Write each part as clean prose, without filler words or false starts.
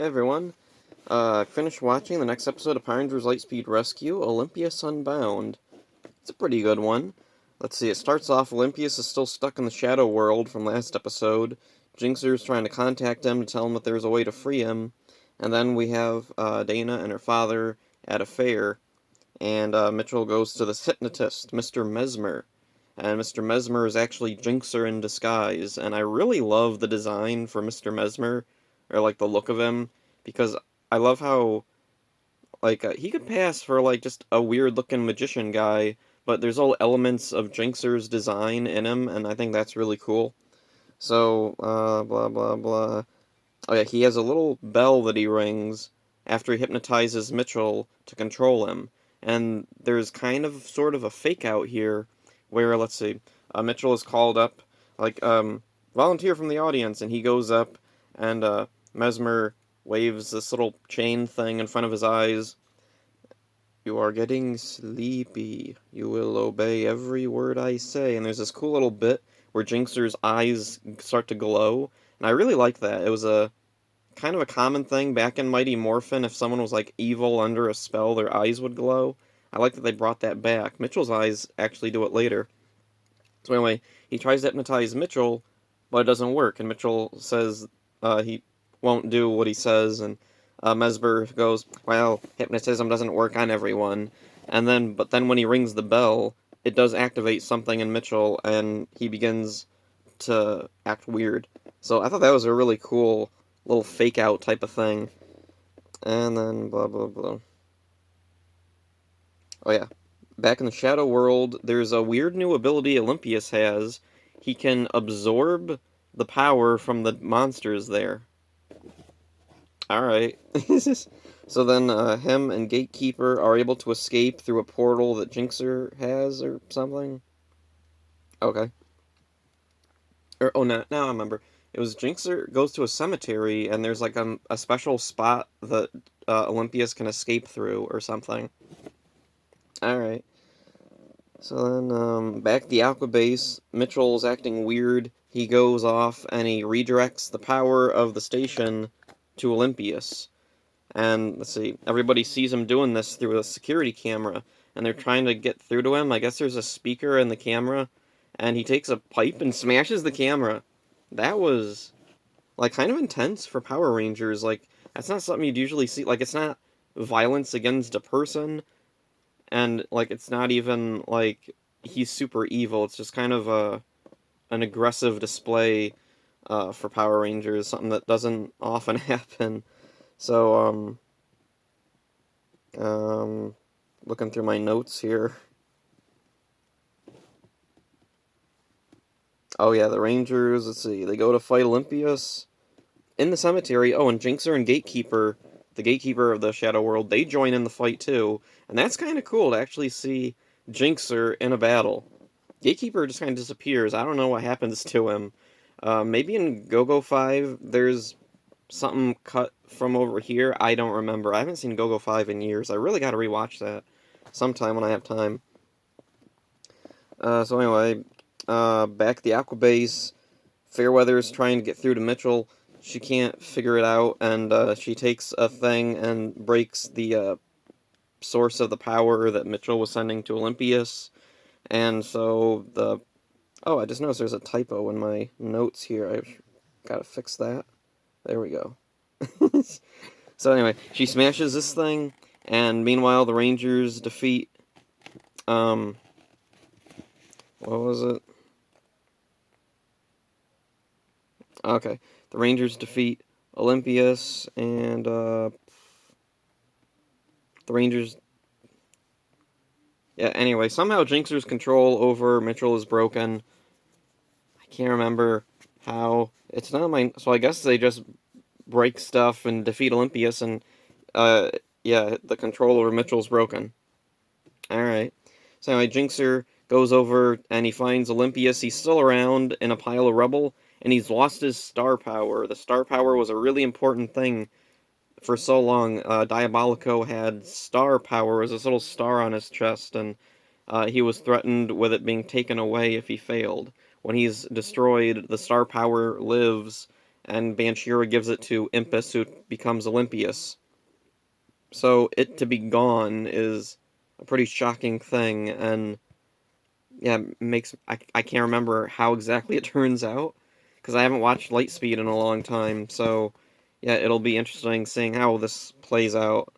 Hey everyone, I finished watching the next episode of Power Rangers Lightspeed Rescue, Olympius Unbound. It's a pretty good one. Let's see, it starts off, Olympius is still stuck in the shadow world from last episode. Jinxer's trying to contact him to tell him that there's a way to free him. And then we have Dana and her father at a fair, and Mitchell goes to this hypnotist, Mr. Mesmer. And Mr. Mesmer is actually Jinxer in disguise, and I really love the design for Mr. Mesmer, or like the look of him, because I love how he could pass for like just a weird looking magician guy, but there's all elements of Jinxer's design in him, and I think that's really cool. So, blah blah blah. Oh yeah, he has a little bell that he rings after he hypnotizes Mitchell to control him. And there's kind of sort of a fake out here where, let's see, Mitchell is called up, volunteer from the audience, and he goes up, and Mesmer waves this little chain thing in front of his eyes. You are getting sleepy. You will obey every word I say. And there's this cool little bit where Jinxer's eyes start to glow, and I really like that. It was a kind of a common thing back in Mighty Morphin. If someone was like evil under a spell, their eyes would glow. I like that they brought that back. Mitchell's eyes actually do it later. So anyway, he tries to hypnotize Mitchell, but it doesn't work. And Mitchell says he won't do what he says, and Mesmer goes, "Well, hypnotism doesn't work on everyone." But then when he rings the bell, it does activate something in Mitchell, and he begins to act weird. So I thought that was a really cool little fake out type of thing. And then blah blah blah. Oh yeah. Back in the Shadow World, there's a weird new ability Olympius has. He can absorb the power from the monsters there. Alright. So then him and Gatekeeper are able to escape through a portal that Jinxer has or something. Okay. Now I remember. It was Jinxer goes to a cemetery, and there's like a special spot that Olympius can escape through or something. Alright. So then, back at the Aqua Base, Mitchell's acting weird. He goes off and he redirects the power of the station to Olympius. And, let's see, everybody sees him doing this through a security camera, and they're trying to get through to him. I guess there's a speaker in the camera, and he takes a pipe and smashes the camera. That was, like, kind of intense for Power Rangers. Like, that's not something you'd usually see. Like, it's not violence against a person, and, like, it's not even, like, he's super evil. It's just kind of an aggressive display for Power Rangers, something that doesn't often happen. So, looking through my notes here. Oh yeah, the Rangers, let's see, they go to fight Olympius in the cemetery. Oh, and Jinxer and Gatekeeper, the Gatekeeper of the Shadow World, they join in the fight too. And that's kind of cool to actually see Jinxer in a battle. Gatekeeper just kind of disappears. I don't know what happens to him. Maybe in Go-Go 5, there's something cut from over here. I don't remember. I haven't seen Go-Go 5 in years. I really got to rewatch that sometime when I have time. So anyway, back at the Aqua Base, Fairweather's trying to get through to Mitchell. She can't figure it out, and she takes a thing and breaks the source of the power that Mitchell was sending to Olympius. And so Oh, I just noticed there's a typo in my notes here. I've gotta fix that. There we go. So anyway, she smashes this thing, and meanwhile the Rangers defeat, what was it? Okay, the Rangers defeat Olympius, and, the Rangers... Yeah, anyway, somehow Jinxer's control over Mitchell is broken. I can't remember how. It's not my... So I guess they just break stuff and defeat Olympius, and, yeah, the control over Mitchell's broken. Alright. So anyway, Jinxer goes over, and he finds Olympius. He's still around in a pile of rubble, and he's lost his star power. The star power was a really important thing for so long. Diabolico had star power as this little star on his chest, and he was threatened with it being taken away if he failed. When he's destroyed, the star power lives, and Banshira gives it to Impus, who becomes Olympius. So it to be gone is a pretty shocking thing, and yeah, I can't remember how exactly it turns out, because I haven't watched Lightspeed in a long time, so yeah, it'll be interesting seeing how this plays out.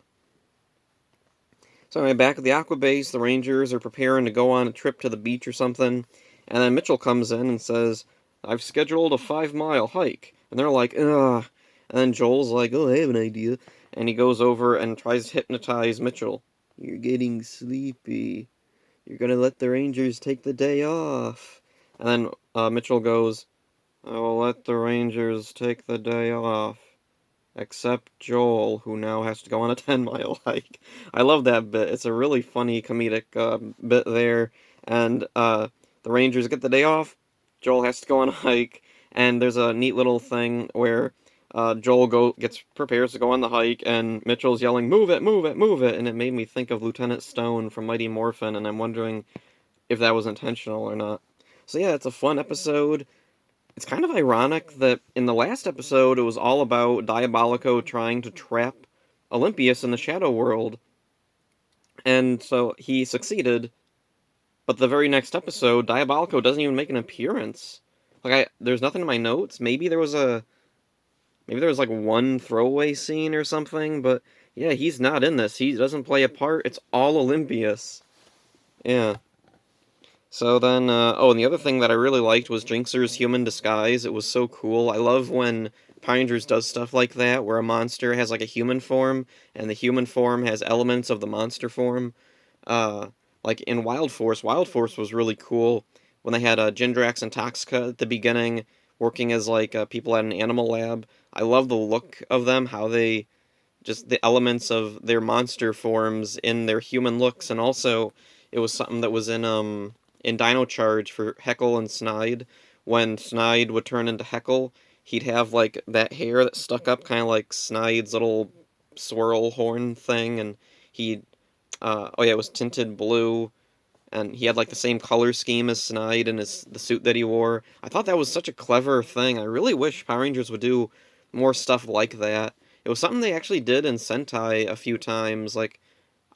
So anyway, back at the Aqua Base, the Rangers are preparing to go on a trip to the beach or something, and then Mitchell comes in and says, "I've scheduled a 5-mile hike." And they're like, "Ugh." And then Joel's like, "Oh, I have an idea." And he goes over and tries to hypnotize Mitchell. "You're getting sleepy. You're gonna let the Rangers take the day off." And then Mitchell goes, "I will let the Rangers take the day off. Except Joel, who now has to go on a 10-mile hike." I love that bit. It's a really funny comedic bit there. And the Rangers get the day off. Joel has to go on a hike. And there's a neat little thing where Joel prepares to go on the hike, and Mitchell's yelling, "Move it, move it, move it!" And it made me think of Lieutenant Stone from Mighty Morphin, and I'm wondering if that was intentional or not. So yeah, it's a fun episode. It's kind of ironic that in the last episode it was all about Diabolico trying to trap Olympius in the Shadow World, and so he succeeded, but the very next episode, Diabolico doesn't even make an appearance. There's nothing in my notes. Maybe there was like one throwaway scene or something, but yeah, he's not in this. He doesn't play a part. It's all Olympius. Yeah. So then, and the other thing that I really liked was Jinxer's human disguise. It was so cool. I love when Power Rangers does stuff like that, where a monster has like a human form, and the human form has elements of the monster form. Uh, like in Wild Force was really cool when they had Jindrax and Toxica at the beginning, working as like people at an animal lab. I love the look of them, how they just the elements of their monster forms in their human looks, and also it was something that was in Dino Charge for Heckle and Snide. When Snide would turn into Heckle, he'd have like that hair that stuck up, kind of like Snide's little swirl horn thing, and he oh yeah, it was tinted blue, and he had like the same color scheme as Snide in the suit that he wore. I thought that was such a clever thing. I really wish Power Rangers would do more stuff like that. It was something they actually did in Sentai a few times. Like,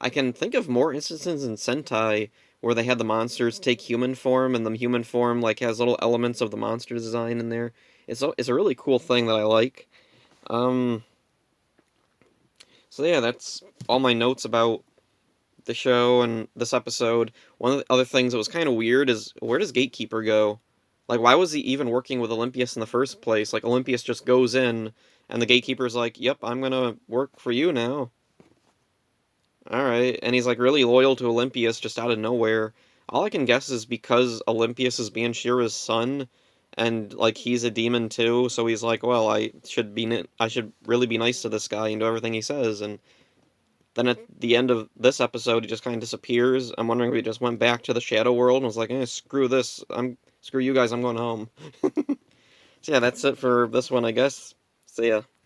I can think of more instances in Sentai where they had the monsters take human form, and the human form like has little elements of the monster design in there. It's a really cool thing that I like. Um, so yeah, that's all my notes about the show and this episode. One of the other things that was kind of weird is, where does Gatekeeper go? Like, why was he even working with Olympius in the first place? Like, Olympius just goes in, and the Gatekeeper's like, "Yep, I'm gonna work for you now." Alright, and he's like really loyal to Olympius just out of nowhere. All I can guess is because Olympius is Banshira's son, and like he's a demon too, so he's like, well, I should really be nice to this guy and do everything he says. And then at the end of this episode, he just kind of disappears. I'm wondering if he just went back to the Shadow World and was like, screw this, screw you guys, I'm going home. So yeah, that's it for this one, I guess. See ya.